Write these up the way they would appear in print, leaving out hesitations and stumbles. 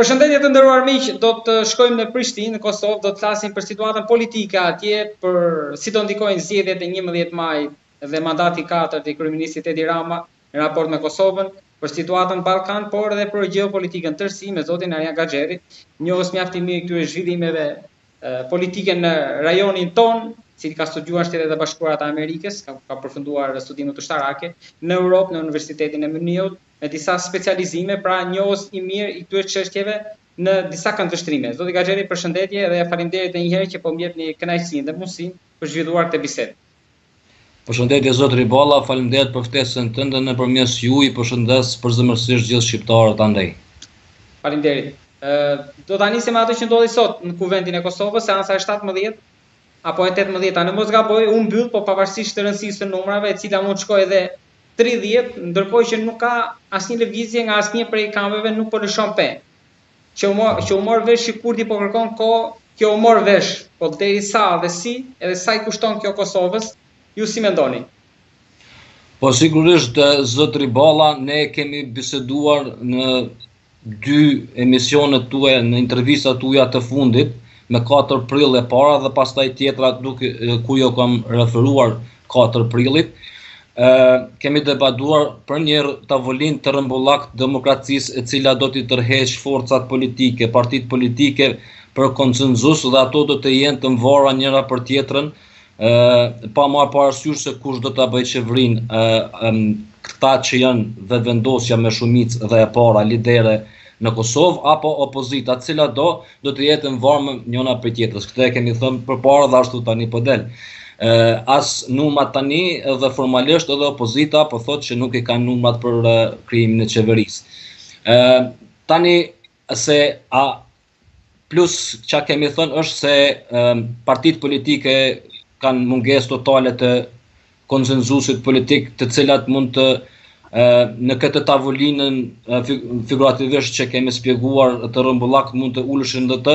Përshëndetje të nderuar miq, do të shkojmë në Prishtinë, në Kosovë, do të flasim për situatën politike atje, për si do ndikojnë zgjedhjet e 11 maj dhe mandati 4 i kryeministit Edi Rama në raport me Kosovën, për situatën Ballkan, por edhe për gjeopolitikën tërësi me zotin Arjan Gaxheri, njohës mjaft i mirë këtyre zhvillimeve politike në rajonin ton, i cili ka studiuar Shtetet e Bashkuara të Amerikës, ka përfunduar studime ushtarake në Europë, në Universitetin e Muniut, me disa specializime, pra njohës i mirë i këtyre çështjeve në disa këndvështrime. Zoti Gaxheri, përshëndetje dhe faleminderit edhe një herë që po m'jepni kënaqësinë dhe mundësinë për zhvilluar këtë bisedë. Përshëndetje zot Riballa, faleminderit për ftesën tënde, nëpërmes juaj përshëndes përzemërsisht gjithë shqiptarët andaj. Faleminderit. Do ta nisim atë që ndodhi sot në Kuvendin e Kosovës, seanca e 17 apo e 18, në mos gaboj, u mbyll, po pavarësisht të rëndësisë së numrave, e cila mund të shkojë edhe 30, ndërkohë që nuk ka asnjë lëvizje nga asnjë prej kampeve, nuk po lëshon pe. Që u mor vesh që kurdi po kërkon kohë, kjo u mor vesh, po derisa dhe si, edhe sa i kushton kjo Kosovës, ju si mendoni? Po sigurisht zot Riballa, ne kemi biseduar në 2 emisionet tuaja, në intervistat tuaja të fundit, me 4 prill e para dhe pastaj tjetra ku jo kam referuar 4 prillit. Kemi debatuar për një tavolinë të rrëmbullakt demokracisë e cila do t'i tërheqë forcat politike, partitë politike për konsenzus dhe ato do të jenë të mvara njëra për tjetrën, pa marrë parasysh se kush do ta bëjë qeverinë, këta që janë vetëvendosja me shumicë dhe e para lidere në Kosovë apo opozita, cila do të jetë në varmë njëna për tjetrës. Këtë e kemi thënë përpara dhe ashtu tani po del. As numrat tani edhe formalisht edhe opozita po thotë që nuk i kanë numrat për krijimin e qeverisë. Tani se plus çka kemi thënë është se partitë politike kanë mungesë totale të konsenzusit politik, të cilat mund të në këtë tavolinën figurativisht që kemi spjeguar të rrëmbullakt mund të uleshin dhe të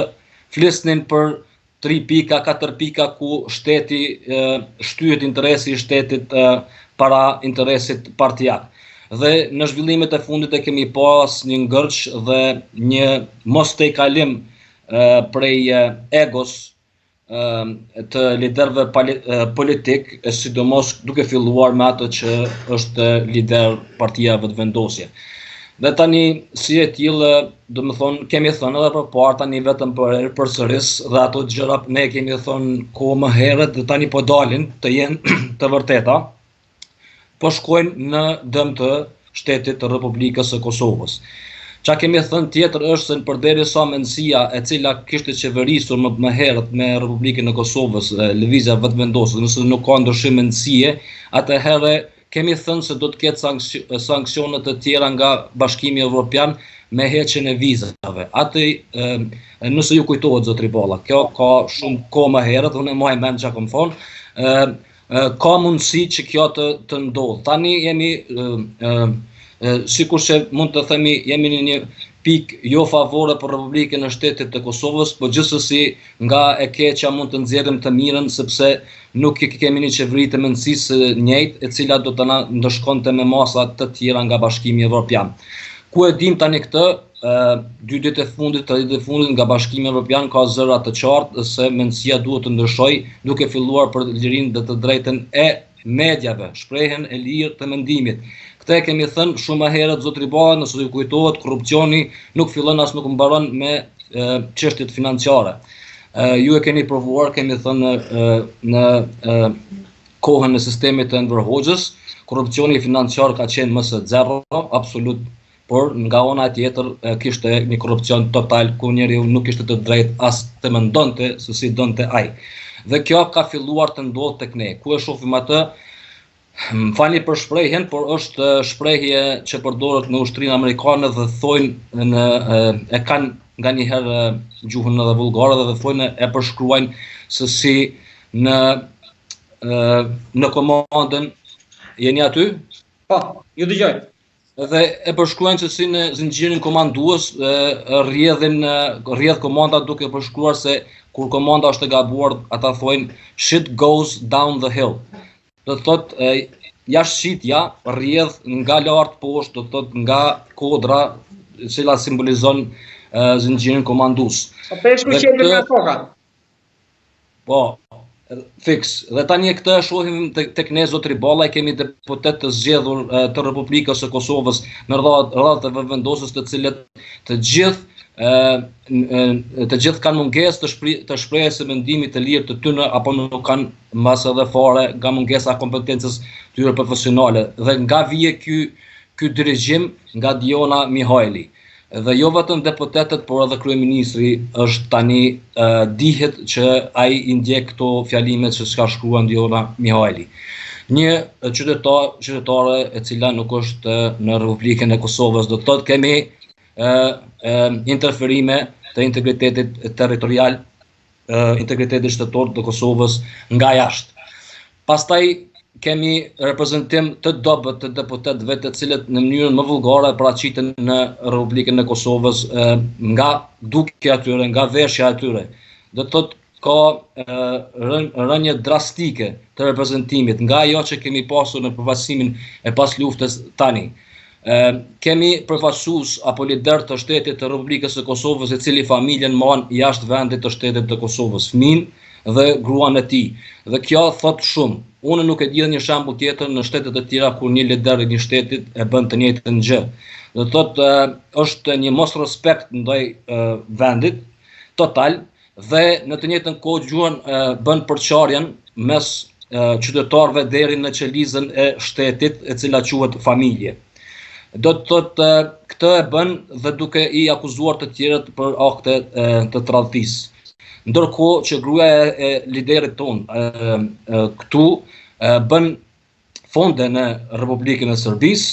flisnin për 3 pika, 4 pika ku shteti shtyhet interesi i shtetit para interesit partijak. Dhe në zhvillimet e fundit e kemi pas një ngërç dhe një mos tejkalim prej egos të liderëve politik, sidomos duke filluar me atë që është lider partia vetëvendosje. Dhe tani si e tillë, domethënë kemi thënë edhe përpara, tani vetëm për përsëris dhe ato gjëra ne kemi thënë kohë më herët dhe tani po dalin të jenë të vërteta, po shkojnë në dëm të shtetit të Republikës së Kosovës. Qa kemi thënë tjetër është se përderisa mendësia e cila kishte qeverisur më herët me Republikën e Kosovës, lëvizja vetëvendosur, nëse nuk ka ndryshim mendësie, atëherë kemi thënë se do të ketë sankcione të tjera nga Bashkimi Evropian me heqjen e vizave. Atë nëse ju kujtohet zot Riballa, kjo ka shumë kohë më herët, unë e mbaj mend çka kam thonë, ka mundësi që kjo të ndodhë. Tani jemi sikur që mund të themi jemi në një pikë jo favore për Republikën e Shtetit të Kosovës, por gjithsesi nga e keqja mund të nxjerrim të mirën sepse nuk kemi një qeveri të mendësisë njëjtë e cila do të na ndëshkonte me masa të tjera nga Bashkimi Evropian. Ku e dim tani këtë, 2 ditë e fundit, 3 ditë e fundit nga Bashkimi Evropian ka zëra të qartë se mendësia duhet të ndryshojë, duke filluar për lirinë dhe të drejtën e mediave, shprehjen e lirë të mendimit. Këtë kemi thënë shumë më herët zot Riballa, nëse ju kujtohet, korrupsioni nuk fillon as nuk mbaron me çështjet financiare. Ju e keni provuar, kemi thënë në kohën e sistemit të Enver Hoxhës, korrupsioni financiar ka qenë më së zero, absolut, por nga ana tjetër kishte një korrupsion total ku njeriu nuk kishte të drejtë as të mendonte se si donte ai. Dhe kjo ka filluar të ndodhë tek ne. Ku e shohim atë? Më falni për shprehjen, por është shprehje që përdoret në ushtrinë amerikane dhe thojnë e kanë nganjëherë gjuhën edhe vulgare dhe thojnë e përshkruajnë se si në komandën jeni aty? Po, ju dëgjoj. Dhe e përshkruajnë se si në zinxhirin komandues rrjedh komanda duke përshkruar se kur komanda është e gabuar, ata thojnë shit goes down the hill. Do të thotë jashtëshitja rrjedh nga lart poshtë, do të thotë nga kodra, e cila simbolizon zinxhirin komandues. Po peshku qepet me foka. Po, fiks. Dhe tani këtë shohim tek ne zotri Balla, kemi deputet të zgjedhur të Republikës së Kosovës në radhë të vendosës, të cilët të gjithë kanë mungesë të shprehjes së mendimit të lirë të tyre, apo nuk kanë mbas edhe fare nga mungesa e kompetencës tyre profesionale. Dhe nga vije ky dirigjim nga Diona Mihajli. Dhe jo vetëm deputetët, por edhe kryeministri është tani dihet që ai i ndjek këto fjalimet që s'ka shkruar Diona Mihajli. Një qytetare e cila nuk është në Republikën e Kosovës, do të thotë kemi interferime të integritetit territorial, integritetit shtetor të Kosovës nga jashtë. Pastaj kemi reprezentim të dobët të deputetëve të cilët në mënyrën më vullgare paraqiten në Republikën e Kosovës nga dukja e tyre, nga veshja e tyre. Do të thotë ka rënje drastike të reprezentimit nga ajo që kemi pasur në përfaqësimin e pas luftës tani. Kemi përfaqësues apo lider të shtetit të Republikës së Kosovës i cili familjen mban jashtë vendit të shtetit të Kosovës, fëmijën dhe gruan e tij. Dhe kjo thot shumë. Unë nuk e di një shembull tjetër në shtete të tjera kur një lider i një shtetit e bën të njëjtën gjë. Do të thotë është një mos respekt ndaj vendit total dhe në të njëjtën kohë gjuan bën përçarjen mes qytetarëve deri në qelizën e shtetit e cila quhet familje. Do të thotë këtë e bën dhe duke i akuzuar të tjerët për akte të tradhtisë. Ndërkohë që gruaja e liderit ton këtu bën fonde në Republikën e Serbisë,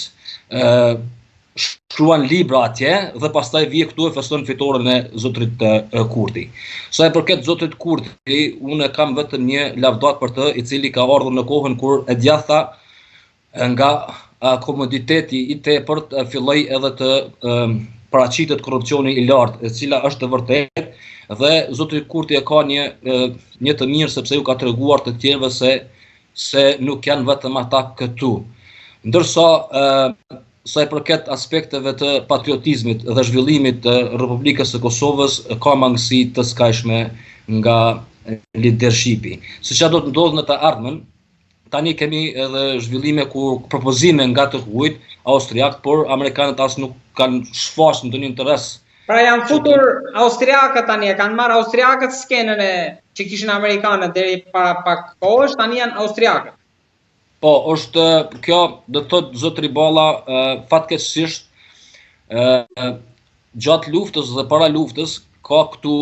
shkruan libra atje dhe pastaj vije këtu e feston fitoren e zotrit Kurti. Sa e përket zotrit Kurti, unë kam vetëm një lavdat për të, i cili ka ardhur në kohën kur e djatha nga komoditeti i tepërt filloi edhe të paraqitet korrupsioni i lartë, e cila është e vërtetë, dhe zotri Kurti e ka një të mirë sepse ju ka treguar të tjerëve se nuk janë vetëm ata këtu. Ndërsa sa e përket aspekteve të patriotizmit dhe zhvillimit të Republikës së Kosovës, ka mangësi të skajshme nga leadershipi. Siç do të ndodhë në të ardhmen, tani kemi edhe zhvillime ku propozime nga të huajt austriak, por amerikanët as nuk kanë shfaqur ndonjë interes. Pra janë futur austriakët tani, e kanë marrë austriakët skenën që kishin amerikanët deri para pak kohësh, tani janë austriakët. Po, është kjo, do të thotë zotri Balla, fatkeqësisht gjatë luftës dhe para luftës ka këtu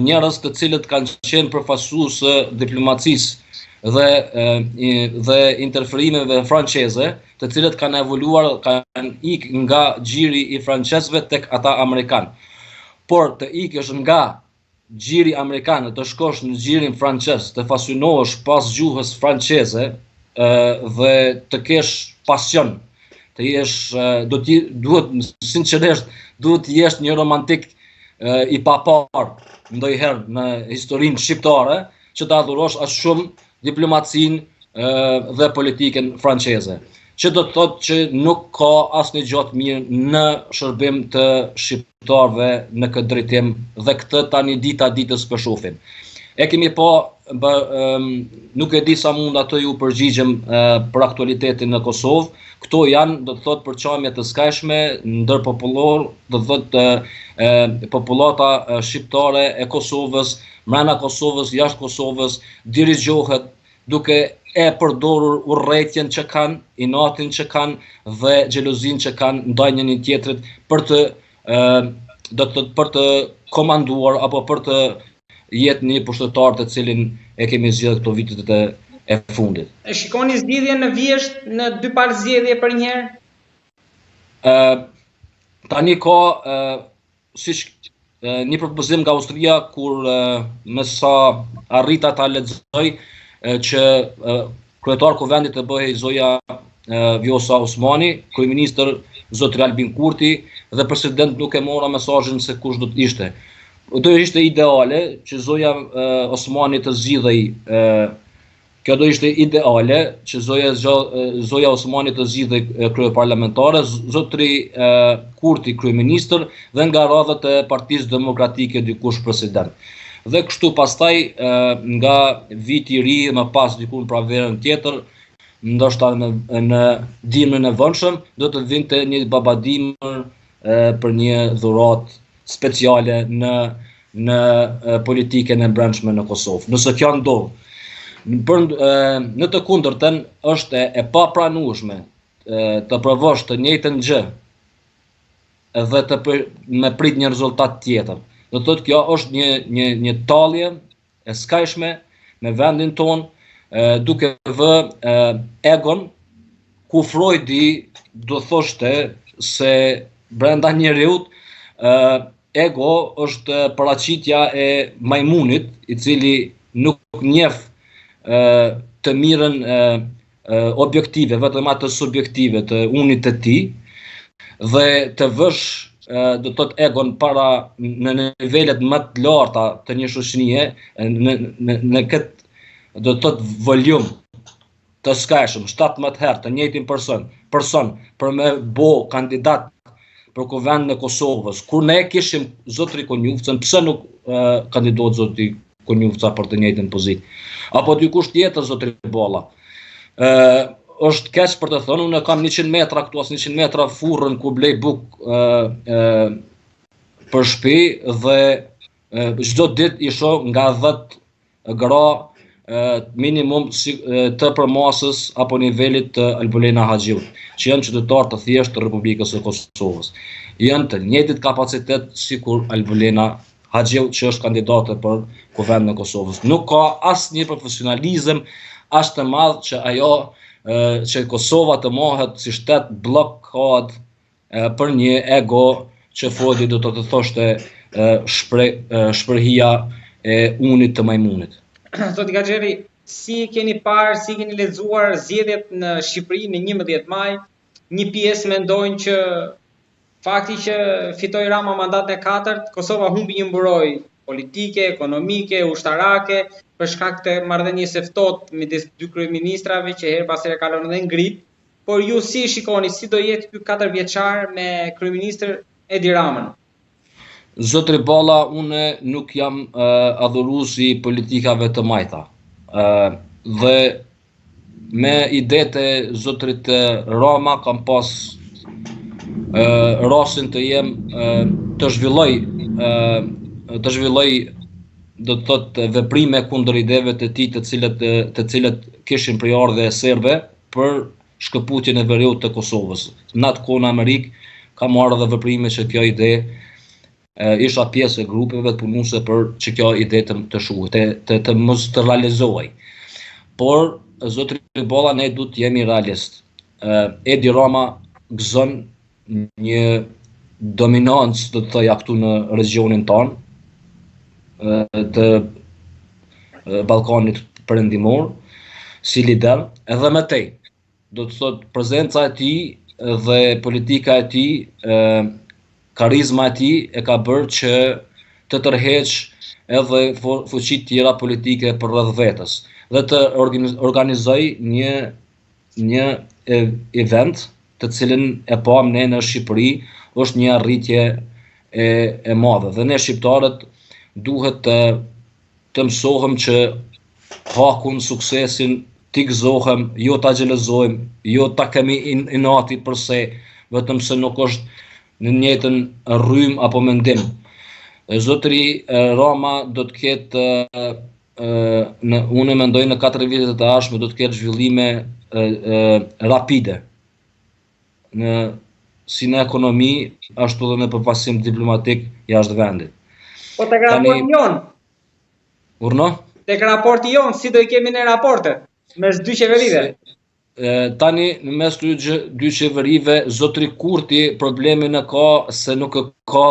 njerëz të cilët kanë qenë përfaqësues diplomacisë dhe interferimeve franceze, të cilët kanë evoluar, kanë ikë nga gjiri i francezëve tek ata amerikan. Por të ikësh nga gjiri amerikan të shkosh në gjirin francez, të fascinohesh pas gjuhës franceze dhe të kesh pasion, të jesh duhet sinqerisht duhet të jesh një romantik i papar ndonjëherë në historinë shqiptare që ta adhurosh as shumë diplomacinë dhe politikën franceze, që do të thotë që nuk ka asnjë gjë të mirë në shërbim të shqiptarëve në këtë drejtim dhe këtë tani dita ditës po shohim. E kemi nuk e di sa mund atë ju përgjigjem për aktualitetin në Kosovë. Këto janë, do të thotë, përçarje të skajshme ndër popullor, do të thotë popullata shqiptare e Kosovës, brenda Kosovës, jashtë Kosovës, dirigjohet duke e përdorur urrëtitjen që kanë, inatin që kanë dhe xhelozinë që kanë ndaj njëri tjetrit për të do të thotë për të komanduar apo për të jetë një pushtetar të cilin e kemi zgjedhur këto vitet e fundit. E shikoni zgjidhjen në Vjesht në dy palë zgjedhje për një herë? Tani ka një propozim nga Austria kur me sa arrita ta lexoj që kryetar kuvendit të bëhej zoja Vjosa Osmani, kryeministër zotri Albin Kurti dhe president nuk e mora mesazhin se kush do të ishte. Do ishte ideale që zoja Osmani të zgjidhej Kjo do ishte ideale që Zoja Osmani të zgjidhej kryeparlamentare, zotri Kurti kryeministër dhe nga radhët e Partisë Demokratike dikush president. Dhe kështu pastaj nga viti i ri më pas diku në praverën tjetër, ndoshta në dimrin e vënshëm, do të vinte një babadimër për një dhuratë speciale në politikën e brendshme në Kosovë. Nëse kjo ndodh, në të kundërtën është e papranueshme të provosh të njëjtën gjë dhe me prit një rezultat tjetër. Do thotë kjo është një tallje e skajshme me vendin ton, duke vë egon, ku Freudi do thoshte se brenda njeriut ego është paraqitja e majmunit, i cili nuk njeh të mirën objektive, vetëm atë subjektive të unit të tij, dhe të vësh do të thotë egon para në nivelet më të larta të një shoqërie, në këtë do të thotë volum të skajshëm 17 herë të njëjtin person për me bo kandidat për kuvendin e Kosovës, kur ne kishim zotri Konjufcën, pse nuk kandidohet zotri Konjufca për të njëjtën pozitë? Apo dikush tjetër, zotri Bolla? Është keq për të thënë, unë kam 100 metra këtu, as 100 metra furrën ku blej buk për shtëpi dhe çdo ditë i shoh nga 10 gra minimum të përmasës apo nivelit të Albulena Haxhiut, që janë qytetarë të thjeshtë të Republikës së Kosovës. Janë të njëjtit kapacitet sikur Albulena Haxhiut, që është kandidate për kuvendin e Kosovës. Nuk ka asnjë profesionalizëm as të madh që ajo që Kosova të mohet si shtet blokad për një ego që Freudi do të thoshte shprehia e unit të majmunit. Zoti Gaxheri, si keni parë, si keni lexuar zgjedhjet në Shqipëri në 11 maj? Një pjesë mendojnë që fakti që fitoi Rama mandatin e 4, Kosova humbi një mburojë politike, ekonomike, ushtarake, për shkak të marrëdhënies së ftohtë midis dy kryeministrave që her pas here kalon edhe ngrit. Por ju si shikoni, si do jetë ky 4 vjeçar me kryeministër Edi Ramën? Zotri Bolla, unë nuk jam adhuruesi i politikave të majta. Dhe me idetë e zotrit Rama kam pas rastin të jem të zhvilloj do të thotë veprime kundër ideve të tij të cilët kishin përardhje serbe për shkëputjen e veriut të Kosovës. Në atë kohë në Amerikë kam marrë edhe veprime që kjo ide isha pjesë e grupeve të punuese për që kjo ide të shuhet, të mos të realizohej. Por zotri Bolla, ne duhet të jemi realist. Edi Rama gëzon një dominancë, do të thoya këtu në regionin tonë të Ballkanit Perëndimor si lider, edhe me tej. Do të thotë prezenca e tij dhe politika e tij, karizma e tij e ka bërë që të tërheq edhe fuqi tjera politike për rreth vetës dhe të organizoj një event të cilin e pam ne në Shqipëri, është një arritje e madhe. Dhe ne shqiptarët duhet të mësohem që hakun suksesin t'i gëzohem, jo t'a xhelozojmë, jo t'a kemi inati përse, vetëm se nuk është në njëjtën rrym apo mendim. Zotri Rama do të ketë, unë mendoj në 4 vitet e ardhshme do të ketë zhvillime rapide, si në ekonomi, ashtu dhe në përfaqësim diplomatik jashtë vendit. Po tek raporti jon? Urno? Tek raporti jon, si do i kemi në raporte mes dy qeverive? Tani në mes të dy qeverive, zotri Kurti problemin e ka se nuk ka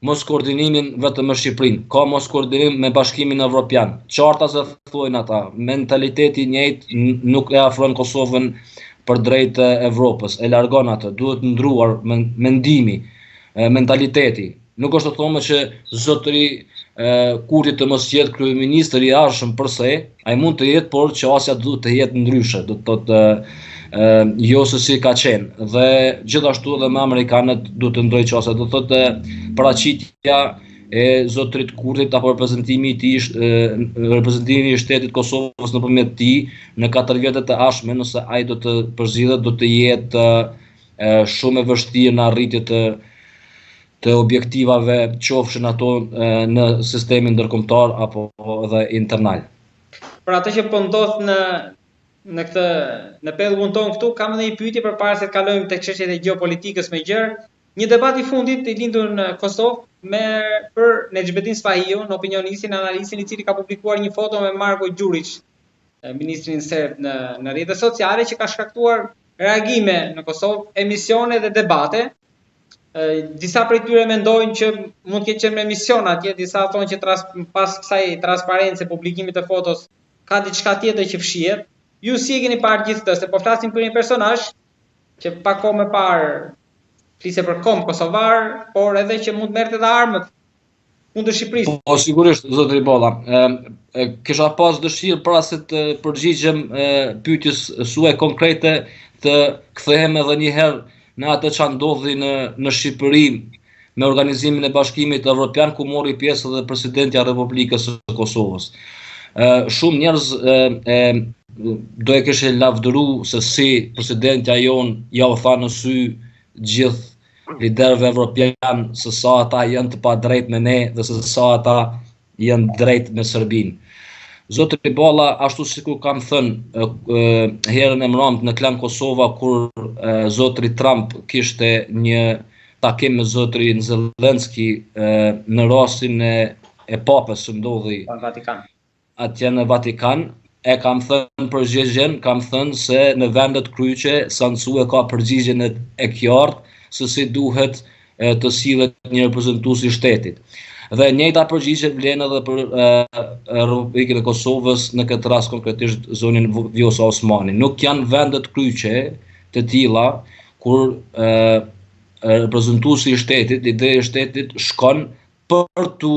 mos koordinimin vetëm me Shqipërinë, ka mos koordinim me Bashkimin Evropian. Qarta se thojnë ata, mentaliteti i njëjtë nuk e afron Kosovën për drejt Evropës, e largon atë, duhet ndruar mendimi, mentaliteti, Nuk është të thonë që zotëri Kurti të mos jetë kryeministër i arshëm përse, ai mund të jetë, por qasja duhet të jetë ndryshe, do të thotë jo se si ka qenë. Dhe gjithashtu edhe me amerikanët duhet të ndrojë qasja, do të thotë paraqitja e zotërit Kurtit apo reprezentimi i shtetit Kosovës nëpërmjet tij në 4 vjetet e ardhshme, nëse ai do të përzidhet, do të jetë shumë e vështirë në arritje të objektivave, qofshin ato në sistemin ndërkombëtar apo edhe internal. Për atë që po ndodh në pellgun ton këtu, kam edhe një pyetje përpara se të kalojmë tek çështjet e gjeopolitikës me gjërë. Një debat i fundit i lindur në Kosovë për Necmettin Spahiu, në opinionistin, analistin, i cili ka publikuar një foto me Marko Gjurić, ministrin serb në rrjetet sociale, që ka shkaktuar reagime në Kosovë, emisione dhe debate. Disa prej tyre mendojnë që mund të ketë qenë me emision atje, disa thonë që pas kësaj transparence publikimit të fotos ka diçka tjetër që fshihet. Ju si e keni parë gjithë këtë, se po flasim për një personazh që pak kohë më parë fliste për kom kosovar, por edhe që mund merrte edhe armët kundër Shqipërisë. Po sigurisht, zotëri Bolla. Kisha pas dëshirë para se të përgjigjem pyetjes suaj konkrete të kthehem edhe një herë në atë që ndodhi në Shqipëri me organizimin e Bashkimit Evropian, ku mori pjesë edhe presidenti i Republikës së Kosovës. Shumë njerëz do e kishin lavdëruar se si presidentja jon ja u tha në sy gjithë liderëve evropian se sa ata janë të padrejtë me ne dhe se sa ata janë drejt me Serbinë. Zotëri Bolla, ashtu sikur kam thënë herën e mramët në Klan Kosova, kur zotëri Trump kishte një takim me zotërin Zelenski në rastin e papës që ndodhi atje në Vatikan, e kam thënë përgjigjen, kam thënë se në vendet kryqe Sansu e ka përgjigjen e qartë se si duhet të sillet një reprezentues i shtetit. Dhe njëjta përgjigje vlen edhe për Republikën e Kosovës, në këtë rast konkretisht zonin Vjosa Osmani. Nuk janë vendet kryqe të tilla kur reprezentuesi i shtetit, lideri i shtetit shkon për tu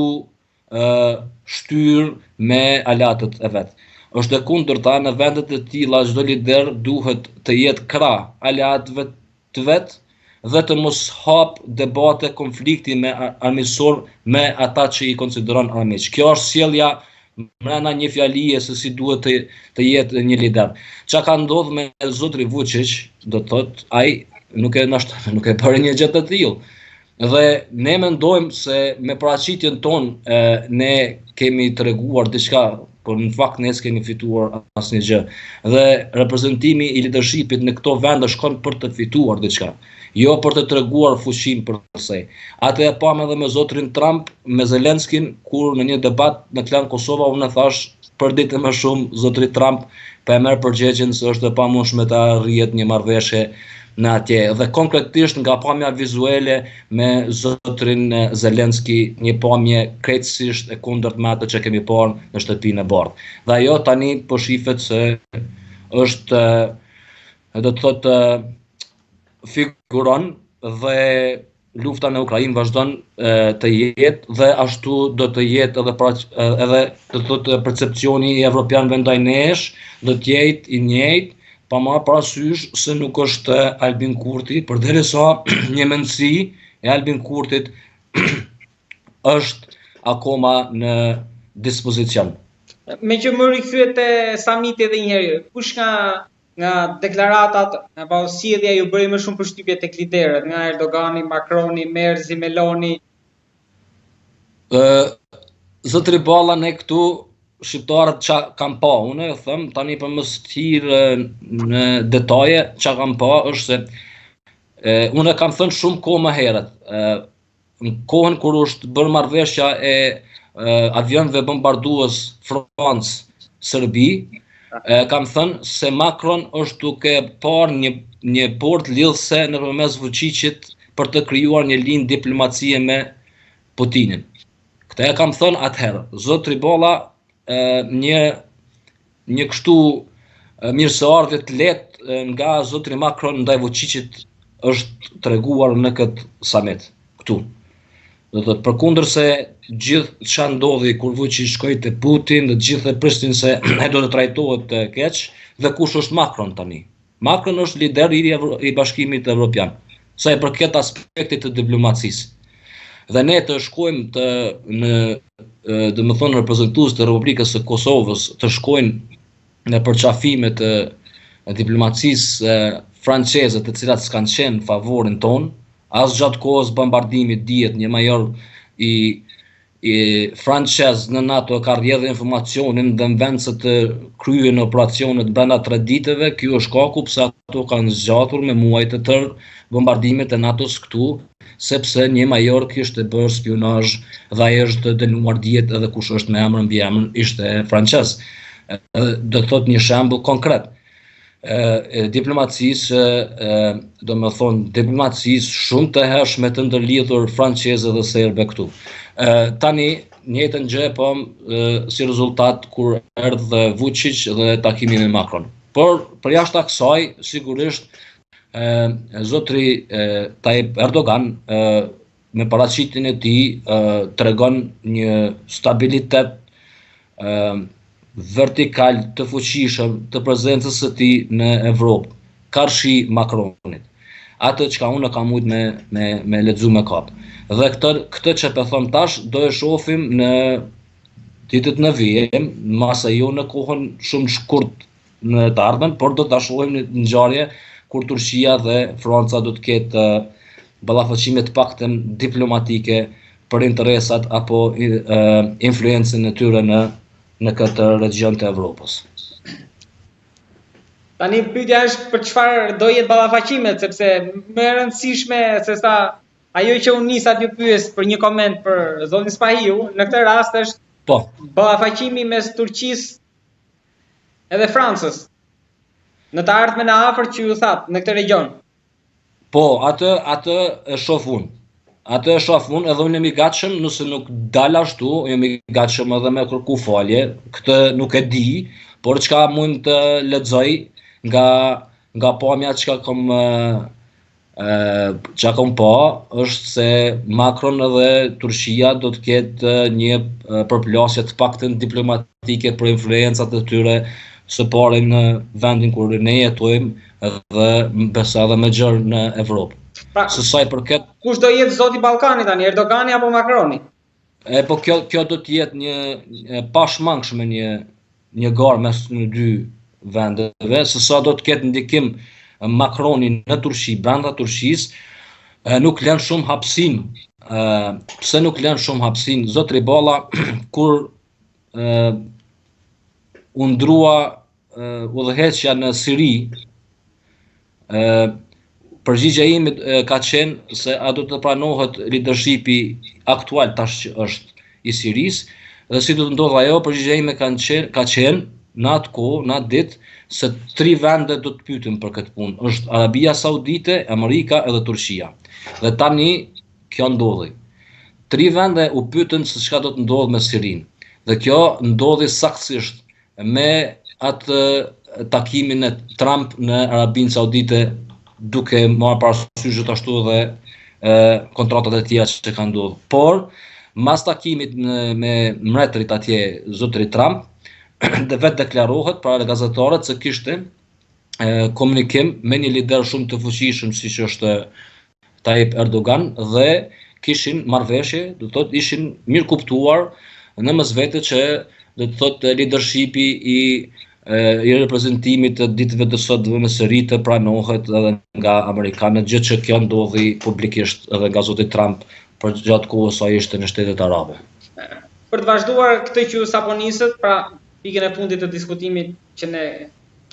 shtyr me alatët e vet. Është e kundërta, në vendet e tilla çdo lider duhet të jetë krah alatëve të vet dhe të mos hap debate, konflikti me armiqësor me ata që i konsideron armiq. Kjo është sjellja brenda një fjalie se si duhet të jetë një lider. Çka ka ndodhur me zotrin Vučić, do të thotë ai nuk e bëri një gjë të tillë. Dhe ne mendojmë se me paraqitjen tonë ne kemi treguar diçka, por në fakt ne s'kemi fituar asnjë gjë. Dhe reprezentimi i leadershipit në këto vende shkon për të fituar diçka, jo për të treguar fuqinë për se. Atë e pam edhe me zotrin Trump, me Zelenskin, kur në një debat në Klan Kosova unë thash për ditë më shumë zotri Trump pa e merr përgjigjen se është e pamundshme ta arrihet një marrëveshje në atje. Dhe konkretisht nga pamja vizuale me zotrin Zelenski, një pamje krejtësisht e kundërt me atë që kemi parë në shtëpinë e bardhë. Dhe ajo tani po shihet se është, do të thotë, figuron dhe lufta në Ukrainë vazhdon të jetë dhe ashtu do të jetë edhe do të thotë percepcioni i evropianëve ndaj nesh do të jetë i njëjtë, pa marrë parasysh se nuk është Albin Kurti, përderisa një mendësi e Albin Kurtit është akoma në dispozicion. Me që më rikthye te samiti edhe një herë, kush nga deklaratat apo sjellja ju bëri më shumë përshtypje tek liderët, nga Erdogani, Macroni, Merzi, Meloni? Zotri Bolla, ne këtu shqiptarët që kam pa, unë e them tani për mos thirë në detaje që kam pa është se unë e kam thënë shumë kohë më herët, në kohën kur është bërë marrëveshja e avionëve bombardues Francë-Serbi, kam thënë se Macron është duke parë një port lidhëse nëpërmes Vučićit për të krijuar një linjë diplomacie me Putinin. Këtë e kam thënë atëherë. Zotri Bolla, një kështu mirëseardhje të lehtë nga zotri Macron ndaj Vučićit është treguar në këtë summit këtu. Do thotë përkundërse gjithë ç'a ndodhi kur Vučić shkoi te Putin, dhe gjithë e prisnin se ai do të trajtohet keq, dhe kush është Macron tani? Macron është lider i Bashkimit Evropian, sa i përket aspektit të diplomacisë. Dhe ne të shkojmë domethënë reprezentues të Republikës së Kosovës të shkojnë në përqafime të diplomacisë franceze, të cilat s'kan qenë favorin ton, as gjatë kohës bombardimit dihet një major i francez në NATO ka rrjedhë informacionin dhe në vend se të kryen operacionet brenda 3 ditëve, ky është kaku pse ato kanë zgjatur me muaj të tërë bombardimet e NATO-s këtu, sepse një major kishte bërë spionazh dhe ai është dënuar dihet edhe kush është me emër mbi emër, ishte francez. Do të thot një shembull konkret. Diplomacisë, do me thonë diplomacisë shumë të hershme të ndërlidhur franceze dhe serbe këtu. Tani njëjtën gjë po si rezultat kur erdhi Vučić dhe takimi me Macron. Por përjashta kësaj, sigurisht zotri Tayyip Erdogan me paraqitjen e tij tregon një stabilitet vertikal të fuqishëm të prezencës së tij në Evropë, karshi Macronit. Atë çka unë kam mujt me lexu me kap. Dhe këtë që po them tash do e shohim në ditët në vijim, masa jo në kohën shumë shkurt në të ardhmen, por do ta shohim në ngjarje kur Turqia dhe Franca do të ketë ballafaqime të paktën diplomatike për interesat apo influencën e tyre në këtë region të Evropës. Tani pyetja është për çfarë do jetë ballafaqimet, sepse më e rëndësishme se sa ajo që unë nisa t'ju pyes për një koment për zotin Spahiu, në këtë rast është ballafaqimi mes Turqisë edhe Francës në të ardhmen e afërt që ju thatë në këtë region. Po, atë e shoh unë. Atë e shoh unë, edhe unë jam i gatshëm, nëse nuk dal ashtu, jam i gatshëm edhe me kërku falje. Këtë nuk e di, por çka mund të lexoj nga pamja çka kam pa, është se Macron edhe Turqia do të ketë një përplasje të paktën diplomatike për influencat e tyre së pari në vendin kur ne jetojmë dhe besa edhe më gjerë në Evropë. Se sa i përket kush do jetë zoti Ballkani tani, Erdogani apo Macroni? Po kjo do të jetë një pashmangshme një garë mes në dy vendeve, se sa do të ketë ndikim Macroni në Turqi, brenda Turqisë, nuk lën shumë hapësinë. Pse nuk lën shumë hapësinë? Zotri Balla kur u ndrua udhëheqja në Siri, përgjigjja ime ka qenë se a do të pranohet leadershipi aktual tash që është i Sirisë, dhe si do të ndodhë ajo, përgjigjja ime ka qenë në atë kohë, në atë ditë, se 3 vende do të pyeten për këtë punë. Është Arabia Saudite, Amerika edhe Turqia. Dhe tani kjo ndodhi. 3 vende u pyetën se çka do të ndodhë me Sirinë. Dhe kjo ndodhi saktësisht me atë takimin e Trump në Arabinë Saudite, duke marrë parasysh gjithashtu dhe kontratat e tjera që kanë ndodhur. Por mas takimit me mbretërit atje, zotri Trump, dhe vetë deklarohet para gazetarët se kishte komunikim me një lider shumë të fuqishëm siç është Tayyip Erdogan dhe kishin marrëveshje, do të thotë ishin mirë kuptuar në mesvete që do të thotë leadershipi i reprezentimit të ditëve të sotme në Siri të pranohet edhe nga amerikanët, gjë që kjo ndodhi publikisht edhe nga zoti Trump për gjatë kohës sa ishte në Shtetet Arabe. Për të vazhduar këtë që sapo nisët, pra pikën e fundit të diskutimit që ne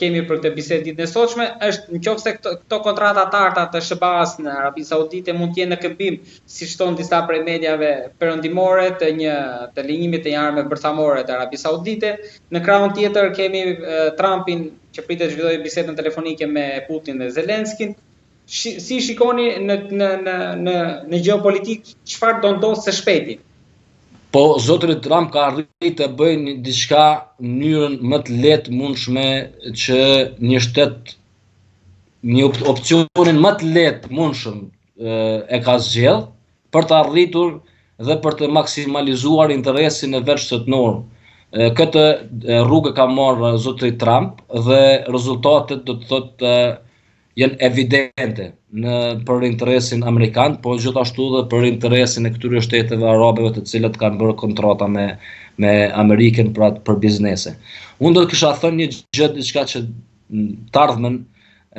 kemi për këtë bisedë ditën e sotshme, është nëse këto kontrata të arta të SBA-s në Arabinë Saudite mund të jenë në këmbim, siç thon disa prej mediave perëndimore, të linjimit të një arme bërthamore të Arabisë Saudite. Në krahun tjetër kemi Trumpin që pritet të zhvillojë bisedën telefonike me Putin dhe Zelenskin. Si shikoni në gjeopolitik çfarë do ndodhë së shpejti? Po, zotri Trump ka arritë të bëjë diçka në mënyrën më të lehtë mundshme që një shtet, një opcionin më të lehtë mundshëm e ka zgjedhur për të arritur dhe për të maksimalizuar interesin e vet shtetënor. Këtë rrugë ka marrë zotri Trump dhe rezultatet do të thotë janë evidente për interesin amerikan, por gjithashtu dhe për interesin e këtyre shteteve arabeve të cilat kanë bërë kontrata me Amerikën për biznese. Unë do të kisha thënë një gjë diçka që të ardhmen e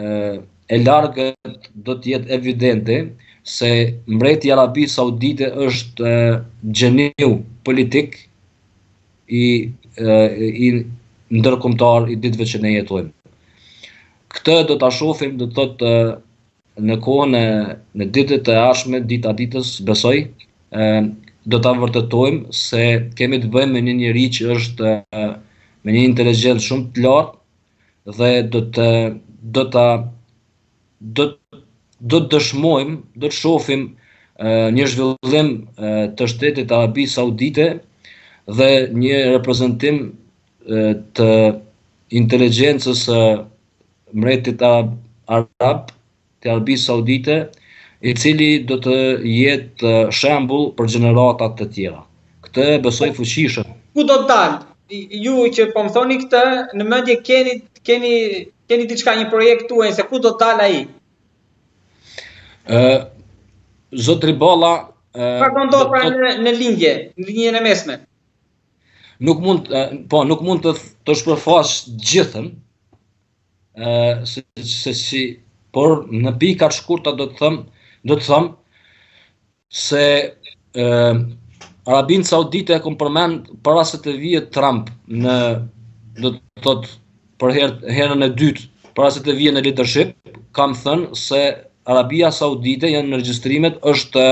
largët do të jetë evidente se mbreti i Arabisë Saudite është gjeniu politik i ndërkombëtar i ditëve që ne jetojmë. Këtë do ta shohim, do të thotë në kohën në ditët e ardhshme, dita ditës, besoj, do ta vërtetojmë se kemi të bëjmë me një njerëz që është me një inteligjencë shumë të lartë dhe do të dëshmojmë, do të shohim një zhvillim të shtetit të Arabisë Saudite dhe një reprezentim të inteligjencës mbretit arab të Arabisë Saudite, i cili do të jetë shembull për gjeneratat të tjera. Këtë besoj fuqishëm. Ku do të dalë? Ju që po më thoni këtë, në mendje keni diçka, një projekt tuaj se ku do të dalë ai? Zotri Balla, çfarë do ndodh pra në linjën e mesme? Nuk mund të shpërfaqësh gjithën, por në pika të shkurta do të them se Arabinë Saudite e kam përmend para se të vijë Trump do të thotë për herën e dytë para se të vijë në leadership, kam thënë se Arabia Saudite janë në regjistrimet është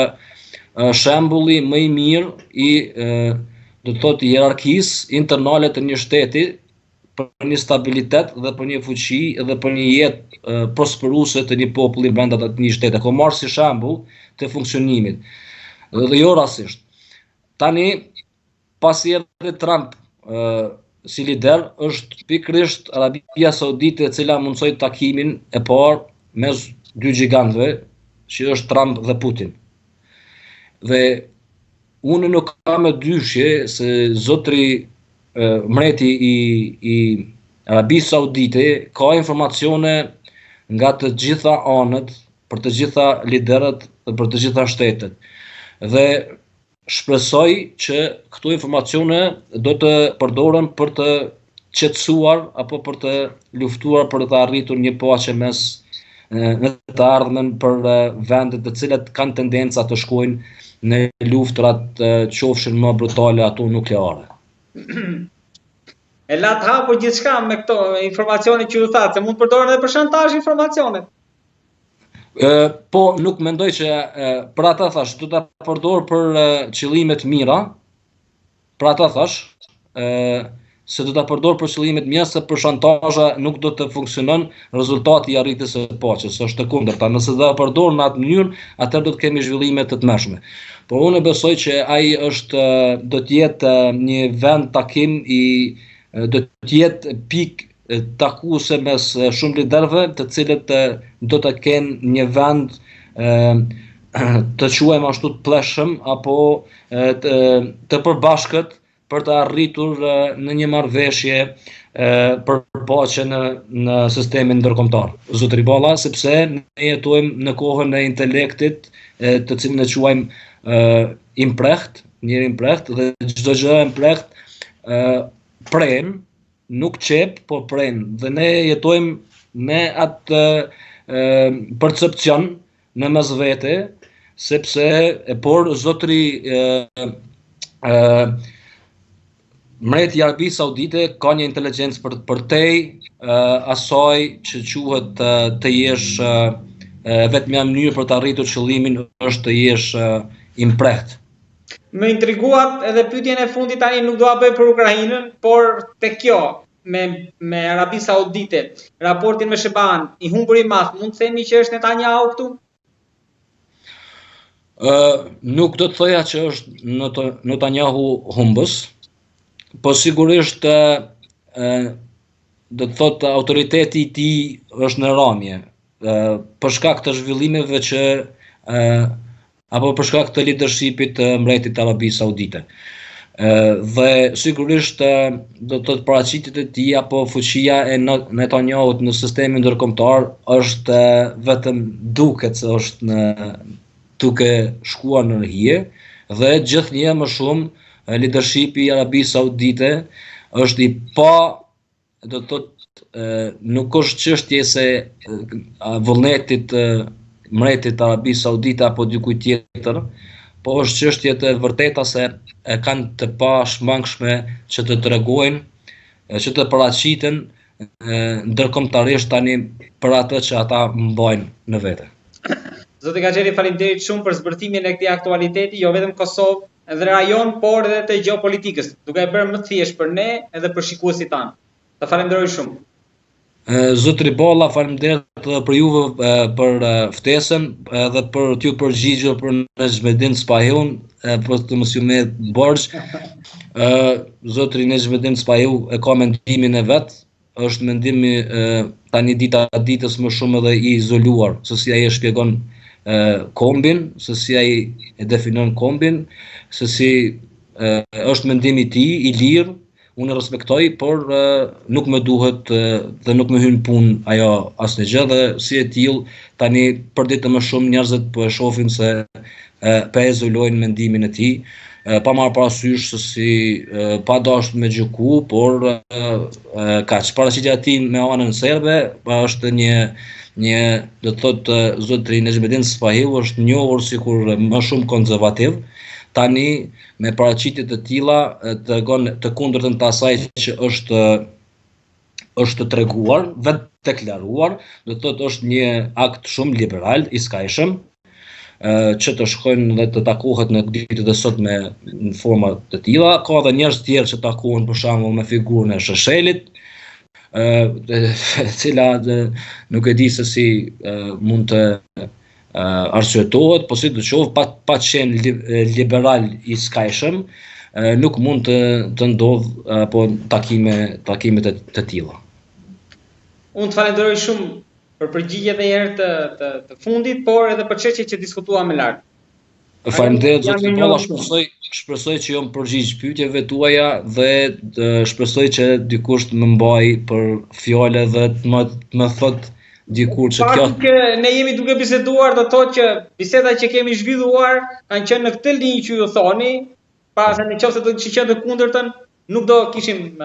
shembulli më i mirë i do të thotë hierarkisë internale të një shteti për një stabilitet dhe për një fuqi dhe për një jetë prosperuese të një populli brenda të një shteti. Ko marrë si shembull të funksionimit. Dhe jo rastisht. Tani, pasi erdhi Trump si lider, është pikërisht Arabia Saudite e cila mundsoi takimin e parë mes dy gjigantëve, që është Trump dhe Putin. Dhe unë nuk kam dyshje se zotri mbreti i Arabisë Saudite ka informacione nga të gjitha anët, për të gjitha liderët dhe për të gjitha shtetet. Dhe shpresoj që këto informacione do të përdoren për të qetësuar apo për të luftuar për të arritur një paqe në të ardhmen për vendet të cilat kanë tendenca të shkojnë në luftrat qofshin më brutale ato nukleare. E la të hapur gjithçka me këto informacione që ju thatë, se mund të përdoren edhe për shantazh informacionet. Po nuk mendoj që për ata thash do ta përdor për qëllime të mira. Për ata thash se do ta përdor për qëllime të mira, se për shantazha nuk do të funksionon rezultati i arritjes së paqes, është e kundërta. Nëse do ta përdor në atë mënyrë, atëherë do të kemi zhvillime të tmerrshme. Por unë besoj që ai do të jetë një vend takim do të jetë pikë takuese mes shumë liderëve, të cilët do të kenë një vend të quajmë ashtu të pleshëm apo të përbashkët për të arritur në një marrëveshje për paqe në sistemin ndërkombëtar. Zotri Balla, sepse ne jetojmë në kohën e intelektit, të cilin e quajmë impreht, njëri impreht, dhe çdo gjë e impreht pren, nuk qep, po pren. Dhe ne jetojmë me atë percepcion në mes vete, sepse por zotri mbreti i Arabisë Saudite ka një inteligjencë për te asaj që quhet të jesh vetëm mënyrë për të arritur qëllimin është të jesh impreht. Më intriguat edhe pyetjen e fundit tani, nuk do ta bëj për Ukrainën, por tek kjo me Arabinë Saudite, raportin me Sheban, i humbur i madh, mund të themi që është Netanyahu këtu? Nuk do të thoja që është Netanyahu humbës, po sigurisht do të thotë autoriteti i tij është në rramje, për shkak të zhvillimeve që apo për shkak të leadershipit të mbretit të Arabisë Saudite. Dhe sigurisht do të paraqitet e tij apo fuqia e Netanyahut në sistemin ndërkombëtar është vetëm duket se është duke shkuar në hije, dhe gjithnjë më shumë leadershipi i Arabisë Saudite është i do të thotë nuk është çështje se vullnetit mbretit të Arabisë Saudite apo dikujt tjetër, po është çështje të vërteta se e kanë të pashmangshme që të tregojnë, që të paraqiten ndërkombëtarisht tani për atë që ata mbajnë në vete. Zoti Gaxheli, faleminderit shumë për zbërthimin e këtij aktualiteti, jo vetëm Kosovë edhe rajon, por edhe të gjeopolitikës, duke e bërë më të thjeshtë për ne edhe për shikuesit tanë. Të falenderoj shumë. Zotri Bolla, faleminderit edhe për juve për ftesën, edhe për t'ju përgjigjur për Nejmedin Spahiun, për të mos ju merr borxh. Zotri Nejmedin Spahiu e ka mendimin e vet, është mendimi tani dita ditës më shumë edhe i izoluar, se si ai e shpjegon kombin, se si ai e definon kombin, se si është mendimi i tij i lirë. Unë e respektoj, por nuk më duhet dhe nuk më hyn punë ajo asnjë gjë, dhe si e tillë tani për ditë më shumë njerëzit po e shohin se po e izolojnë mendimin e tij, pa marrë parasysh se si pa dashur me gjyku, por kaq. Paraqitja e tij me anën serbe është një do të thotë zotri Nejmedin Spahiu është njohur sikur më shumë konservativ. Tani me paraqitje të tilla tregon të kundërtën të asaj që është treguar, vetë deklaruar, do të thotë është një akt shumë liberal, i skajshëm, që të shkojnë dhe të takohet në ditët e sotme në forma të tilla. Ka edhe njerëz tjerë që takohen për shembull me figurën e Sheshelit, cila nuk e di se si mund të arsyetohet, po si të qoftë pa qenë liberal i skajshëm, nuk mund të ndodh apo takimet të tilla. Unë të falenderoj shumë për përgjigjet e herë të fundit, por edhe për çështjet që diskutuam më lart. Faleminderit zoti Bolla, shpresoj që jam përgjigj pyetjeve tuaja dhe shpresoj që dikush të më mbaj për fjalë dhe të më thotë dikur që kjo. Fakti që ne jemi duke biseduar do thotë që bisedat që kemi zhvilluar kanë qenë në këtë linjë që ju thoni, pasi nëse do të kishte të kundërtën, nuk do kishim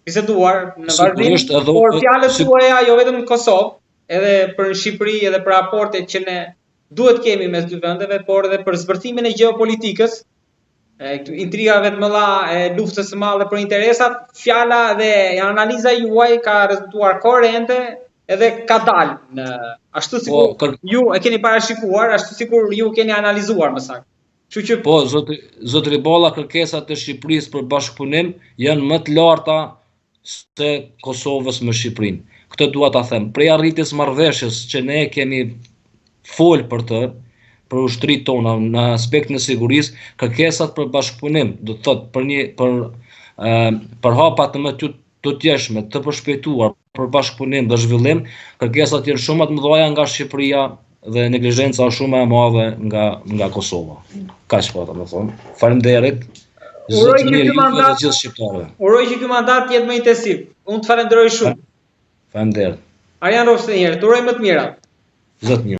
biseduar në vazhdim, por fjalët tuaja jo vetëm në Kosovë, edhe për Shqipëri edhe për raportet që ne duhet kemi mes dy vendeve, por edhe për zbërthimin e gjeopolitikës, intrigave të mëdha e luftës së madhe për interesat, fjala dhe analiza juaj ka rezultuar koherente edhe ka dalë në ashtu sikur ju e keni parashikuar, ashtu sikur ju keni analizuar më saktë. Kështu që po zotri Bolla, kërkesat e Shqipërisë për bashkëpunim janë më të larta se Kosovës me Shqipërinë. Këtë dua ta them. Prej arritjes marrëveshjes që ne kemi fol për të, për ushtrit tona në aspektin e sigurisë, kërkesat për bashkëpunim, do të thotë për hapa të më të tjeshme, të përshpejtuar për bashkëpunim dhe zhvillim, kërkesat janë shumë më të mëdha nga Shqipëria dhe neglizhenca shumë e madhe nga Kosova. Kaq po ta më thon. Faleminderit. Uroj që ky mandat jetë më intensiv. Unë të falenderoj shumë. Faleminderit. Arjan Rofsë, të uroj më të mira. Zot mirë.